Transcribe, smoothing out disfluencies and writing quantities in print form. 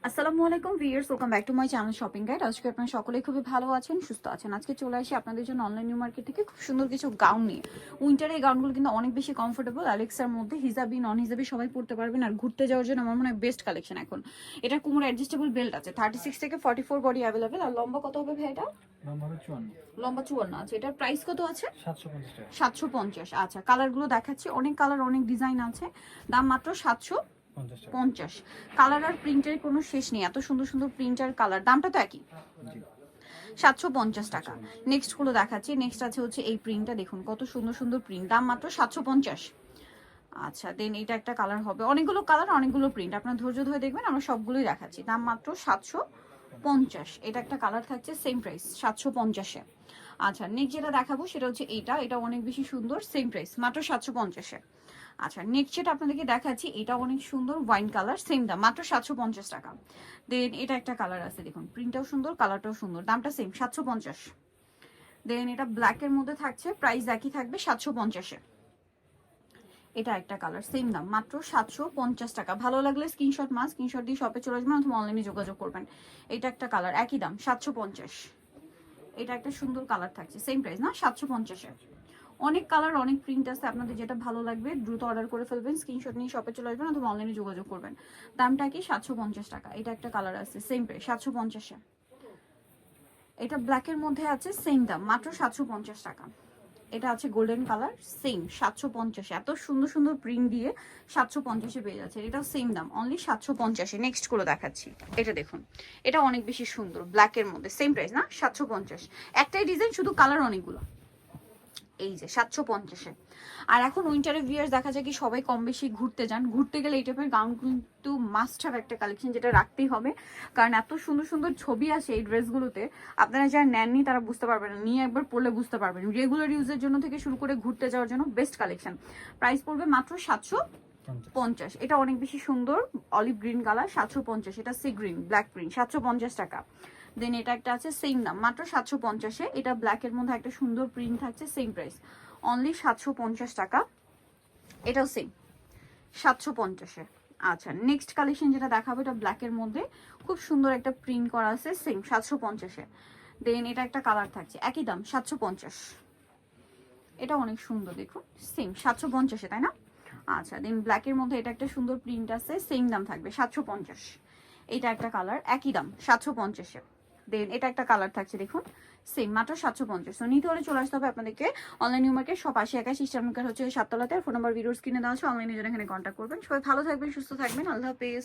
আসসালামু আলাইকুম viewers, welcome back to my channel shopping guide. আজকে আপনারা সকলেই খুবই ভালো আছেন, সুস্থ আছেন। আজকে চলে আসি আপনাদের জন্য অনলাইন নিউ মার্কেট থেকে খুব সুন্দর কিছু গাউন নিয়ে। উইন্টারে এই গাউনগুলো কিন্তু অনেক বেশি কমফোর্টেবল, অ্যালেক্সার মধ্যে হিজাবি নন হিজাবি সবাই পড়তে পারবেন। আর ঘুরতে যাওয়ার জন্য আমার মনে হয় বেস্ট কালেকশন এখন। এটা কোমর অ্যাডজাস্টেবল বেল্ট আছে, 36 থেকে 44 বডি অ্যাভেলেবেল। আর লম্বা কত হবে ভাই এটা? লম্বা 54 আছে। এটার প্রাইস কত আছে? 750। আচ্ছা, কালারগুলো দেখাচ্ছি, অনেক কালার অনেক ডিজাইন আছে। দাম মাত্র 750। কালার আর প্রিন্টের কোনো শেষ নেই, এত সুন্দর সুন্দর প্রিন্ট আর কালার। দামটা তো একই, 750 টাকা। নেক্সট গুলো দেখাচ্ছি। নেক্সট আছে হচ্ছে এই প্রিন্টটা, দেখুন কত সুন্দর সুন্দর প্রিন্ট, দাম মাত্র 750। আচ্ছা, দেন এটা একটা কালার হবে, অনেকগুলো কালার অনেকগুলো প্রিন্ট, আপনার ধৈর্য ধরে দেখবেন, আমরা সবগুলোই দেখাচ্ছি। দাম মাত্র 750। এটা একটা কালার থাকছে, সেম প্রাইস 750-এ। আচ্ছা, নেক্সট যেটা দেখাবো সেটা হচ্ছে এটা অনেক বেশি সুন্দর, সেম প্রাইস মাত্র 750-এ। আচ্ছা, নেক্সট যেটা আপনাদেরকে দেখাচ্ছি, এটা অনেক সুন্দর ওয়াইন কালার, সেম দাম মাত্র 750 টাকা। দেন এটা একটা কালার আছে, দেখুন প্রিন্টটাও সুন্দর কালারটাও সুন্দর, দামটা সেম 750। দেন এটা ব্ল্যাকের মধ্যে থাকছে, প্রাইস একই থাকবে 750-এ। এটা একটা কালার, সেম দাম মাত্র 750 টাকা। ভালো লাগলে স্ক্রিনশট স্ক্রিনশট দিয়ে শপে চলে আসবেন অথবা অনলাইনে যোগাযোগ করবেন। এটা একটা কালার, একই দাম 750। এটা একটা সুন্দর কালার থাকছে, সেম প্রাইস না, 750-এ। অনেক কালার অনেক প্রিন্ট আছে, আপনাদের যেটা ভালো লাগবে দ্রুত অর্ডার করে ফেলবেন, স্ক্রিনশট নিয়ে শপে চলে আসবেন অথবা অনলাইনে যোগাযোগ করবেন। দামটা কি? 750 টাকা। এটা একটা কালার আছে, সেম প্রাইস 750-এ। এটা ব্ল্যাকের মধ্যে আছে, সেম দাম মাত্র 750 টাকা। এটা আছে গোল্ডেন কালার, সেম 750। এত সুন্দর সুন্দর প্রিন্ট দিয়ে 750-এ পেয়ে যাচ্ছে। এটাও সেম দাম, অনলি 750-এ। নেক্সট গুলো দেখাচ্ছি, এটা দেখুন, এটা অনেক বেশি সুন্দর, ব্ল্যাকের মধ্যে, সেম প্রাইস না, 750। একটাই ডিজাইন, শুধু কালার অনেকগুলো। এই যে 750-এ। আর এখন উইন্টারে ভিয়ার্স দেখা যায় কি সবাই কম বেশি ঘুরতে যান, ঘুরতে গেলে এই টাইপের গাউন কিন্তু মাস্ট হ্যাভ একটা কালেকশন, যেটা রাখতেই হবে। কারণ এত সুন্দর সুন্দর ছবি আসে এই ড্রেসগুলোতে, আপনারা যারা নেননি তারা বুঝতে পারবেন না, নিয়ে একবার পরলে বুঝতে পারবেন। রেগুলার ইউজের জন্য থেকে শুরু করে ঘুরতে যাওয়ার জন্য বেস্ট কালেকশন। প্রাইস পড়বে মাত্র 750। এটা অনেক বেশি সুন্দর, অলিভ গ্রিন কালার, 750। এটা সি গ্রিন ব্ল্যাক প্রিন্ট, 750 টাকা। দেন এটা একটা আছে, সেম দাম মাত্র 750-এ। এটা ব্ল্যাকের মধ্যে একটা সুন্দর প্রিন্ট থাকছে, সেম প্রাইস অনলি 750 টাকা। এটাও সেম 750-এ। আচ্ছা, নেক্সট কালেকশন যেটা দেখাবো, এটা ব্ল্যাকের মধ্যে খুব সুন্দর একটা প্রিন্ট করা আছে, সেম 750-এ। দেন এটা একটা কালার থাকছে, একই দাম 750। এটা অনেক সুন্দর, দেখুন সেম 750-এ, তাই না? আচ্ছা, দেন ব্ল্যাকের মধ্যে এটা একটা সুন্দর প্রিন্ট আছে, সেম দাম থাকবে 750। এটা একটা কালার, একই দাম 750-এ। দেন এটা একটা কালার থাকছে, দেখুন সেম মাত্র 750। তো নিতে হলে চলে আসতে হবে আপনাদেরকে online new market shop 80 81 eastern market হচ্ছে 7 তলাতে। ফোন নাম্বার ভিডিওর স্ক্রিনে দেওয়া আছে, অনলাইনে যারা এখানে কন্ট্যাক্ট করবেন। সবাই ভালো থাকবেন, সুস্থ থাকবেন, আল্লাহ হাফেজ।